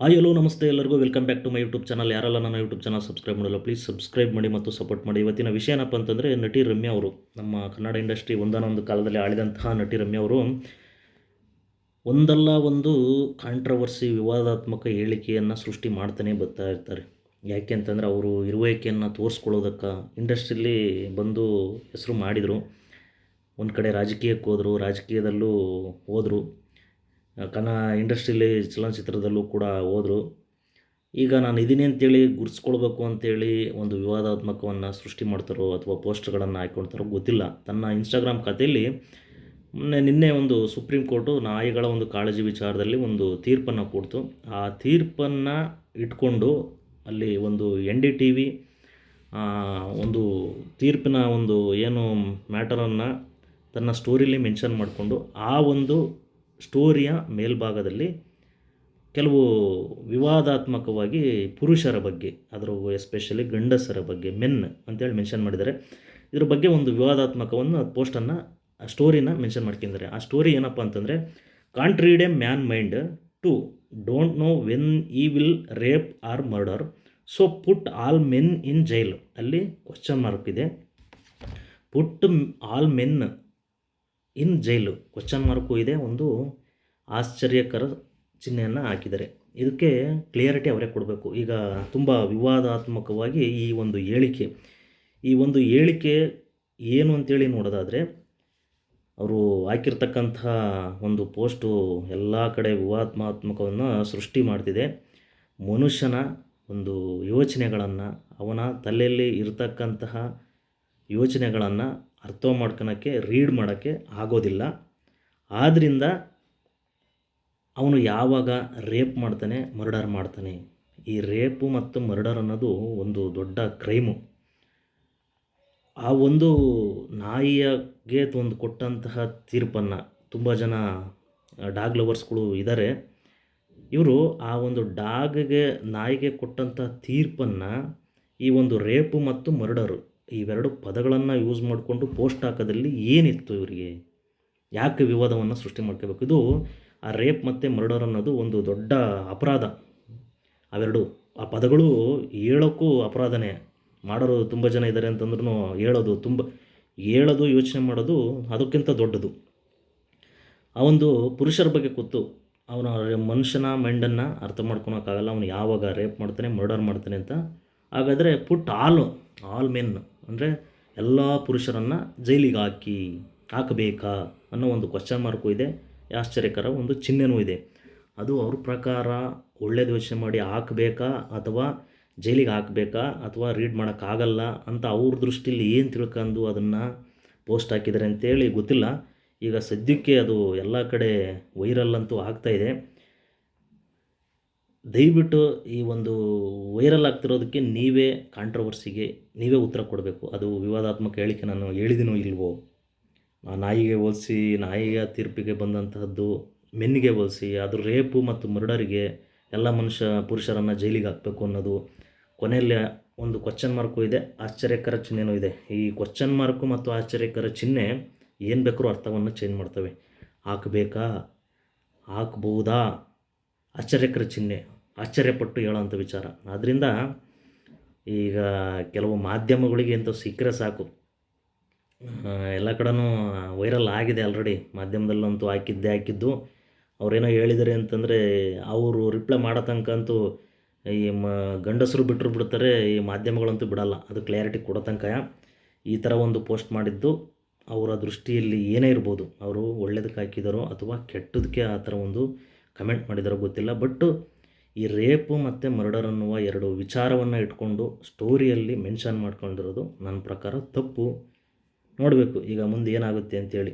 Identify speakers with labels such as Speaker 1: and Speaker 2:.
Speaker 1: Hi hello ನಮಸ್ತೆ ಎಲ್ಲರಿಗೂ welcome back to my YouTube channel. ಯಾರೆಲ್ಲ ನನ್ನ ಯೂಟ್ಯೂಬ್ ಚಾನಲ್ ಸಬ್ಸ್ಕ್ರೈಬ್ ಮಾಡಿಲ್ಲ ಪ್ಲೀಸ್ ಸಬ್ಸ್ಕ್ರೈಬ್ ಮಾಡಿ ಮತ್ತು ಸಪೋರ್ಟ್ ಮಾಡಿ. ಇವತ್ತಿನ ವಿಷಯ ಏನಪ್ಪ ಅಂತಂದರೆ, ನಟಿ ರಮ್ಯಾ ಅವರು, ನಮ್ಮ ಕನ್ನಡ ಇಂಡಸ್ಟ್ರಿ ಒಂದಾನೊಂದು ಕಾಲದಲ್ಲಿ ಆಳಿದಂತಹ ನಟಿ ರಮ್ಯಾ ಅವರು ಒಂದಲ್ಲ ಒಂದು ಕಾಂಟ್ರವರ್ಸಿ ವಿವಾದಾತ್ಮಕ ಹೇಳಿಕೆಯನ್ನು ಸೃಷ್ಟಿ ಮಾಡ್ತಾನೆ ಬರ್ತಾ ಇರ್ತಾರೆ. ಯಾಕೆ ಅಂತಂದರೆ, ಅವರು ಇರುವಿಕೆಯನ್ನು ತೋರಿಸ್ಕೊಳ್ಳೋದಕ್ಕೆ ಇಂಡಸ್ಟ್ರಿಯಲ್ಲಿ ಬಂದು ಹೆಸರು ಮಾಡಿದರು. ಒಂದು ಕಡೆ ರಾಜಕೀಯಕ್ಕೆ ಹೋದರು, ರಾಜಕೀಯದಲ್ಲೂ ಹೋದರು, ಇಂಡಸ್ಟ್ರಿಯಲ್ಲಿ ಚಲನಚಿತ್ರದಲ್ಲೂ ಕೂಡ ಹೋದರು. ಈಗ ನಾನು ಇದ್ದೀನಿ ಅಂತೇಳಿ ಗುರ್ಸ್ಕೊಳ್ಬೇಕು ಅಂತೇಳಿ ಒಂದು ವಿವಾದಾತ್ಮಕವನ್ನು ಸೃಷ್ಟಿ ಮಾಡ್ತಾರೋ ಅಥವಾ ಪೋಸ್ಟ್ಗಳನ್ನು ಹಾಕ್ಕೊಳ್ತಾರೋ ಗೊತ್ತಿಲ್ಲ. ತನ್ನ ಇನ್ಸ್ಟಾಗ್ರಾಮ್ ಖಾತೆಯಲ್ಲಿ ನಿನ್ನೆ ಒಂದು ಸುಪ್ರೀಂ ಕೋರ್ಟು ನಾಯಿಗಳ ಒಂದು ಕಾಳಜಿ ವಿಚಾರದಲ್ಲಿ ಒಂದು ತೀರ್ಪನ್ನು ಕೊಡ್ತು. ಆ ತೀರ್ಪನ್ನು ಇಟ್ಕೊಂಡು ಅಲ್ಲಿ ಒಂದು NDTV ಒಂದು ತೀರ್ಪಿನ ಒಂದು ಏನು ಮ್ಯಾಟರನ್ನು ತನ್ನ ಸ್ಟೋರಿಲಿ ಮೆನ್ಷನ್ ಮಾಡಿಕೊಂಡು, ಆ ಒಂದು ಸ್ಟೋರಿಯ ಮೇಲ್ಭಾಗದಲ್ಲಿ ಕೆಲವು ವಿವಾದಾತ್ಮಕವಾಗಿ ಪುರುಷರ ಬಗ್ಗೆ, ಅದರ ಎಸ್ಪೆಷಲಿ ಗಂಡಸರ ಬಗ್ಗೆ, ಮೆನ್ ಅಂತೇಳಿ ಮೆನ್ಷನ್ ಮಾಡಿದ್ದಾರೆ. ಇದ್ರ ಬಗ್ಗೆ ಒಂದು ವಿವಾದಾತ್ಮಕವನ್ನು ಪೋಸ್ಟನ್ನು ಸ್ಟೋರಿನ ಮೆನ್ಷನ್ ಮಾಡ್ಕೊಂಡಿದ್ದಾರೆ. ಆ ಸ್ಟೋರಿ ಏನಪ್ಪ ಅಂತಂದರೆ, can't read a man mind to don't know when he will rape or murder, so put all men in jail. ಅಲ್ಲಿ ಕ್ವಶನ್ ಮಾರ್ಕ್ ಇದೆ. Put all men in jail question mark ಇದೆ, ಒಂದು ಆಶ್ಚರ್ಯಕರ ಚಿಹ್ನೆಯನ್ನು ಹಾಕಿದ್ದಾರೆ. ಇದಕ್ಕೆ ಕ್ಲಿಯರಿಟಿ ಅವರೇ ಕೊಡಬೇಕು. ಈಗ ತುಂಬ ವಿವಾದಾತ್ಮಕವಾಗಿ ಈ ಒಂದು ಹೇಳಿಕೆ ಏನು ಅಂತೇಳಿ ನೋಡೋದಾದರೆ, ಅವರು ಹಾಕಿರ್ತಕ್ಕಂಥ ಒಂದು ಪೋಸ್ಟು ಎಲ್ಲ ಕಡೆ ವಿವಾದಾತ್ಮಕವನ್ನು ಸೃಷ್ಟಿ ಮಾಡ್ತಿದೆ. ಮನುಷ್ಯನ ಒಂದು ಯೋಚನೆಗಳನ್ನು, ಅವನ ತಲೆಯಲ್ಲಿ ಇರತಕ್ಕಂತಹ ಯೋಚನೆಗಳನ್ನು ಅರ್ಥ ಮಾಡ್ಕೊಳಕ್ಕೆ, ರೀಡ್ ಮಾಡೋಕ್ಕೆ ಆಗೋದಿಲ್ಲ. ಆದ್ದರಿಂದ ಅವನು ಯಾವಾಗ ರೇಪ್ ಮಾಡ್ತಾನೆ, ಮರ್ಡರ್ ಮಾಡ್ತಾನೆ. ಈ ರೇಪು ಮತ್ತು ಮರ್ಡರ್ ಅನ್ನೋದು ಒಂದು ದೊಡ್ಡ ಕ್ರೈಮು. ಆ ಒಂದು ನಾಯಿಗೆ ಒಂದು ಕೊಟ್ಟಂತಹ ತೀರ್ಪನ್ನು, ತುಂಬ ಜನ ಡಾಗ್ ಲವರ್ಸ್ಗಳು ಇದ್ದಾರೆ, ಇವರು ಆ ಒಂದು ನಾಯಿಗೆ ಕೊಟ್ಟಂಥ ತೀರ್ಪನ್ನು ಈ ಒಂದು ರೇಪು ಮತ್ತು ಮರ್ಡರು ಇವೆರಡು ಪದಗಳನ್ನು ಯೂಸ್ ಮಾಡಿಕೊಂಡು ಪೋಸ್ಟ್ ಹಾಕೋದ್ರಲ್ಲಿ ಏನಿತ್ತು ಇವರಿಗೆ? ಯಾಕೆ ವಿವಾದವನ್ನು ಸೃಷ್ಟಿ ಮಾಡ್ಕೋಬೇಕು? ಇದು ಆ ರೇಪ್ ಮತ್ತು ಮರ್ಡರ್ ಅನ್ನೋದು ಒಂದು ದೊಡ್ಡ ಅಪರಾಧ. ಆ ಪದಗಳು ಹೇಳೋಕ್ಕೂ ಅಪರಾಧನೇ. ಮಾಡೋರು ತುಂಬ ಜನ ಇದ್ದಾರೆ ಅಂತಂದ್ರೂ ಹೇಳೋದು ಯೋಚನೆ ಮಾಡೋದು ಅದಕ್ಕಿಂತ ದೊಡ್ಡದು. ಆ ಒಂದು ಪುರುಷರ ಬಗ್ಗೆ ಕೂತು ಅವನ ಮನುಷ್ಯನ ಮೈಂಡನ್ನು ಅರ್ಥ ಮಾಡ್ಕೊಳಕ್ಕಾಗಲ್ಲ, ಅವನು ಯಾವಾಗ ರೇಪ್ ಮಾಡ್ತಾನೆ, ಮರ್ಡರ್ ಮಾಡ್ತಾನೆ ಅಂತ. ಹಾಗಾದರೆ ಪುಟ್ ಆಲ್ ಮೆನ್ ಅಂದರೆ ಎಲ್ಲ ಪುರುಷರನ್ನು ಜೈಲಿಗೆ ಹಾಕಬೇಕಾ ಅನ್ನೋ ಒಂದು ಕ್ವಶನ್ ಮಾರ್ಕು ಇದೆ. ಆಶ್ಚರ್ಯಕರ ಒಂದು ಚಿಹ್ನೆನೂ ಇದೆ. ಅದು ಅವ್ರ ಪ್ರಕಾರ ಒಳ್ಳೇದು ಯೋಚನೆ ಮಾಡಿ ಹಾಕಬೇಕಾ ಅಥವಾ ಜೈಲಿಗೆ ಹಾಕಬೇಕಾ ಅಥವಾ ರೀಡ್ ಮಾಡೋಕ್ಕಾಗಲ್ಲ ಅಂತ ಅವ್ರ ದೃಷ್ಟಿಯಲ್ಲಿ ಏನು ತಿಳ್ಕೊಂಡು ಅದನ್ನು ಪೋಸ್ಟ್ ಹಾಕಿದ್ದಾರೆ ಅಂತೇಳಿ ಗೊತ್ತಿಲ್ಲ. ಈಗ ಸದ್ಯಕ್ಕೆ ಅದು ಎಲ್ಲ ಕಡೆ ವೈರಲ್ ಅಂತೂ ಆಗ್ತಾಯಿದೆ. ದಯವಿಟ್ಟು ಈ ಒಂದು ವೈರಲ್ ಆಗ್ತಿರೋದಕ್ಕೆ ಕಾಂಟ್ರವರ್ಸಿಗೆ ನೀವೇ ಉತ್ತರ ಕೊಡಬೇಕು. ಅದು ವಿವಾದಾತ್ಮಕ ಹೇಳಿಕೆ ನಾನು ಹೇಳಿದ್ದೀನೋ ಇಲ್ವೋ? ನಾಯಿಗೆ ಹೋಲಿಸಿ, ನಾಯಿಯ ತೀರ್ಪಿಗೆ ಬಂದಂತಹದ್ದು ಮೆನ್ನಿಗೆ ಹೋಲಿಸಿ, ಅದು ರೇಪು ಮತ್ತು ಮರ್ಡರಿಗೆ ಎಲ್ಲ ಪುರುಷರನ್ನು ಜೈಲಿಗೆ ಹಾಕಬೇಕು ಅನ್ನೋದು. ಕೊನೆಯಲ್ಲಿ ಒಂದು ಕ್ವಶನ್ ಮಾರ್ಕು ಇದೆ, ಆಶ್ಚರ್ಯಕರ ಚಿಹ್ನೆನೂ ಇದೆ. ಈ ಕ್ವಶನ್ ಮಾರ್ಕು ಮತ್ತು ಆಶ್ಚರ್ಯಕರ ಚಿಹ್ನೆ ಏನು ಬೇಕಾದ್ರೂ ಅರ್ಥವನ್ನು ಚೇಂಜ್ ಮಾಡ್ತವೆ. ಹಾಕಬೇಕಾ, ಹಾಕ್ಬೋದಾ, ಆಶ್ಚರ್ಯಕರ ಚಿಹ್ನೆ, ಆಶ್ಚರ್ಯಪಟ್ಟು ಹೇಳೋವಂಥ ವಿಚಾರ. ಆದ್ದರಿಂದ ಈಗ ಕೆಲವು ಮಾಧ್ಯಮಗಳಿಗೆ ಇಂಥ ಸಿಕ್ಕರೆ ಸಾಕು, ಎಲ್ಲ ಕಡೆನೂ ವೈರಲ್ ಆಗಿದೆ ಆಲ್ರೆಡಿ. ಮಾಧ್ಯಮದಲ್ಲಂತೂ ಹಾಕಿದ್ದು ಅವರೇನೋ ಹೇಳಿದ್ದಾರೆ ಅಂತಂದರೆ ಅವರು ರಿಪ್ಲೈ ಮಾಡೋ ತನಕ ಅಂತೂ ಈ ಗಂಡಸರು ಬಿಡ್ತಾರೆ, ಈ ಮಾಧ್ಯಮಗಳಂತೂ ಬಿಡಲ್ಲ. ಅದು ಕ್ಲಾರಿಟಿ ಕೊಡೋ ತನಕ ಈ ಥರ ಒಂದು ಪೋಸ್ಟ್ ಮಾಡಿದ್ದು ಅವರ ದೃಷ್ಟಿಯಲ್ಲಿ ಏನೇ ಇರ್ಬೋದು. ಅವರು ಒಳ್ಳೇದಕ್ಕೆ ಹಾಕಿದಾರೋ ಅಥವಾ ಕೆಟ್ಟದಕ್ಕೆ ಆ ಥರ ಒಂದು ಕಮೆಂಟ್ ಮಾಡಿದಾರೋ ಗೊತ್ತಿಲ್ಲ. ಬಟ್ ಈ ರೇಪು ಮತ್ತು ಮರ್ಡರ್ ಅನ್ನುವ ಎರಡು ವಿಚಾರವನ್ನು ಇಟ್ಕೊಂಡು ಸ್ಟೋರಿಯಲ್ಲಿ ಮೆನ್ಷನ್ ಮಾಡ್ಕೊಂಡಿರೋದು ನನ್ನ ಪ್ರಕಾರ ತಪ್ಪು. ನೋಡಬೇಕು ಈಗ ಮುಂದೆ ಏನಾಗುತ್ತೆ ಅಂತೇಳಿ.